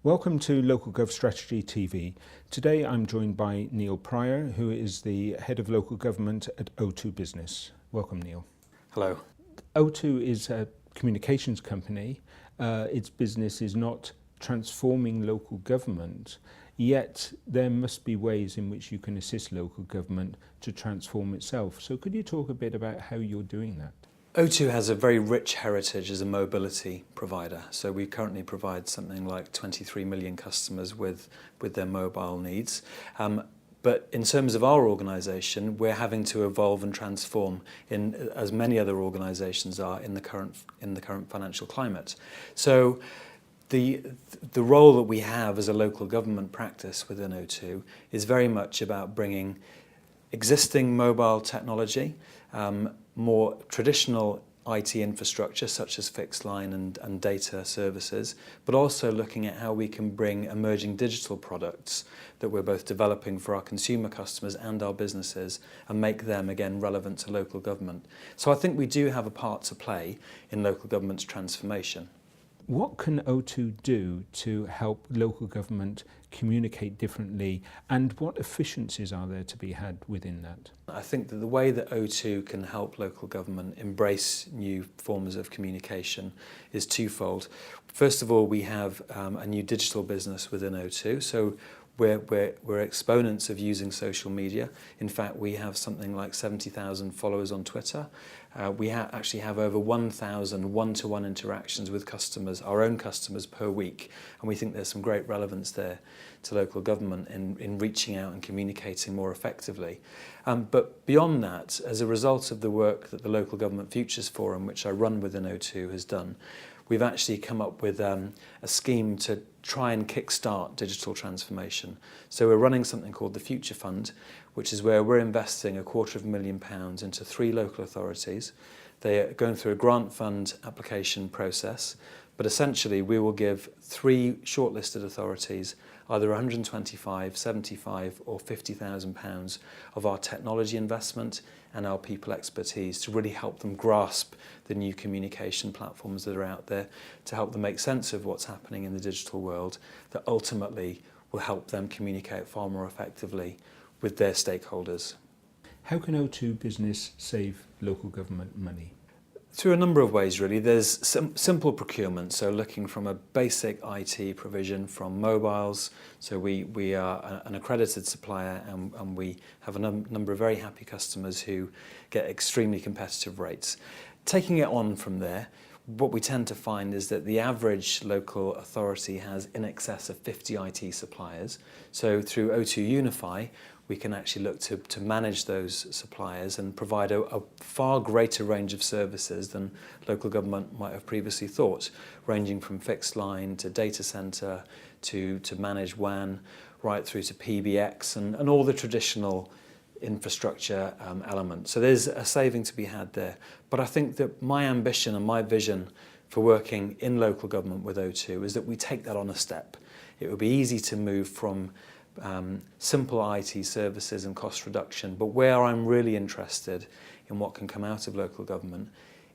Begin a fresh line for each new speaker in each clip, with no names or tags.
Welcome to Local Gov Strategy TV. Today I'm joined by Neil Pryor, who is the Head of Local Government at O2 Business. Welcome, Neil.
Hello.
O2 is a communications company. Its business is not transforming local government, yet there must be ways in which you can assist local government to transform itself. So could you talk a bit about how you're doing that?
O2 has a very rich heritage as a mobility provider. So we currently provide something like 23 million customers with their mobile needs. But in terms of our organisation, we're having to evolve and transform as many other organisations are in the current financial climate. So the role that we have as a local government practice within O2 is very much about bringing existing mobile technology, more traditional IT infrastructure such as fixed line and data services, but also looking at how we can bring emerging digital products that we're both developing for our consumer customers and our businesses and make them again relevant to local government. So I think we do have a part to play in local government's transformation.
What can O2 do to help local government communicate differently, and what efficiencies are there to be had within that?
I think that the way that O2 can help local government embrace new forms of communication is twofold. First of all, we have a new digital business within O2, so we're exponents of using social media. In fact, we have something like 70,000 followers on Twitter. We actually have over 1,000 one-to-one interactions with customers, our own customers, per week. And we think there's some great relevance there to local government in reaching out and communicating more effectively. But beyond that, as a result of the work that the Local Government Futures Forum, which I run within O2, has done, we've actually come up with a scheme to try and kickstart digital transformation. So we're running something called the Future Fund, which is where we're investing £250,000 into 3 local authorities. They are going through a grant fund application process, but essentially we will give 3 shortlisted authorities either 125, 75 or £50,000 of our technology investment and our people expertise to really help them grasp the new communication platforms that are out there, to help them make sense of what's happening in the digital world that ultimately will help them communicate far more effectively with their stakeholders.
How can O2 Business save local government money?
Through a number of ways, really. There's simple procurement, so looking from a basic IT provision from mobiles. So we are an accredited supplier and we have a number of very happy customers who get extremely competitive rates. Taking it on from there, what we tend to find is that the average local authority has in excess of 50 IT suppliers. So through O2 Unify, we can actually look to manage those suppliers and provide a far greater range of services than local government might have previously thought, ranging from fixed line to data centre to manage WAN, right through to PBX and all the traditional infrastructure elements. So there's a saving to be had there. But I think that my ambition and my vision for working in local government with O2 is that we take that on a step. It would be easy to move from simple IT services and cost reduction, but where I'm really interested in what can come out of local government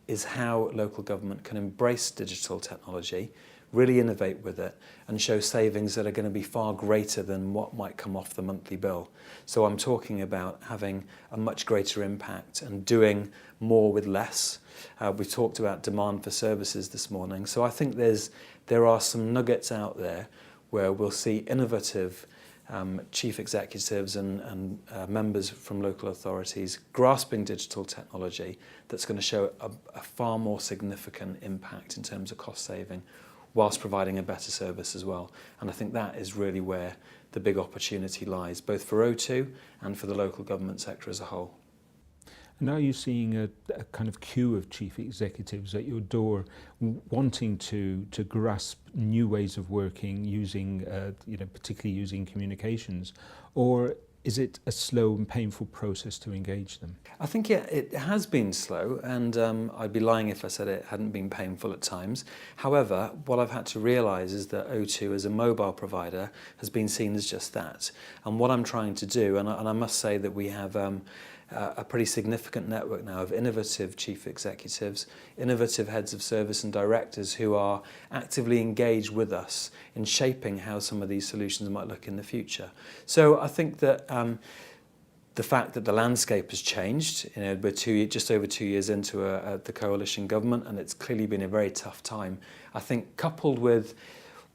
is how local government can embrace digital technology, really innovate with it and show savings that are going to be far greater than what might come off the monthly bill. So I'm talking about having a much greater impact and doing more with less. We've talked about demand for services this morning, so I think there are some nuggets out there where we'll see innovative chief executives and members from local authorities grasping digital technology that's going to show a far more significant impact in terms of cost saving whilst providing a better service as well. And I think that is really where the big opportunity lies, both for O2 and for the local government sector as a whole.
And are you seeing a kind of queue of chief executives at your door wanting to grasp new ways of working using, particularly using communications? Or is it a slow and painful process to engage them?
I think it has been slow, and I'd be lying if I said it hadn't been painful at times. However, what I've had to realise is that O2 as a mobile provider has been seen as just that. And what I'm trying to do, and I must say that we have a pretty significant network now of innovative chief executives, innovative heads of service and directors who are actively engaged with us in shaping how some of these solutions might look in the future. So I think that the fact that the landscape has changed, you know, we're just over 2 years into the coalition government, and it's clearly been a very tough time. I think coupled with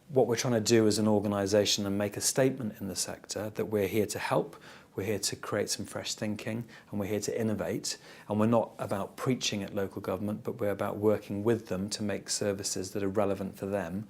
what we're trying to do as an organisation and make a statement in the sector that we're here to help, we're here to create some fresh thinking, and we're here to innovate, and we're not about preaching at local government, but we're about working with them to make services that are relevant for them,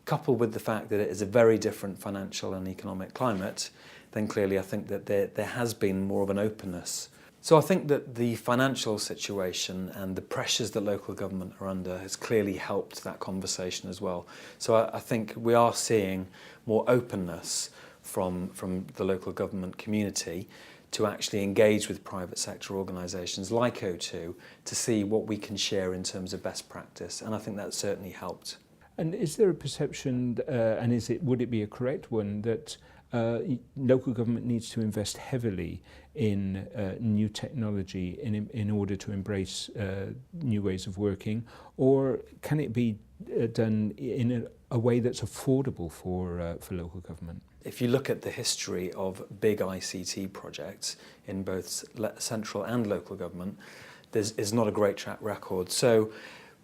coupled with the fact that it is a very different financial and economic climate, then clearly I think that there has been more of an openness. So I think that the financial situation and the pressures that local government are under has clearly helped that conversation as well. So I think we are seeing more openness from the local government community to actually engage with private sector organisations like O2 to see what we can share in terms of best practice, and I think that certainly helped.
And is there a perception, and would it be a correct one, that local government needs to invest heavily in new technology in order to embrace new ways of working, or can it be done in a way that's affordable for local government?
If you look at the history of big ICT projects in both central and local government, there's not a great track record. So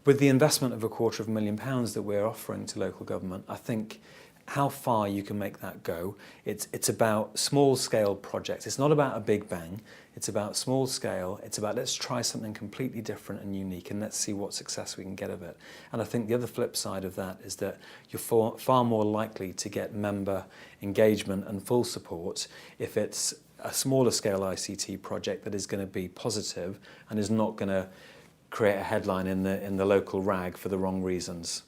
with the investment of £250,000 that we're offering to local government, I think how far you can make that go. It's about small scale projects. It's not about a big bang. It's about small scale. It's about let's try something completely different and unique and let's see what success we can get of it. And I think the other flip side of that is that you're far more likely to get member engagement and full support if it's a smaller scale ICT project that is going to be positive and is not going to create a headline in the local rag for the wrong reasons.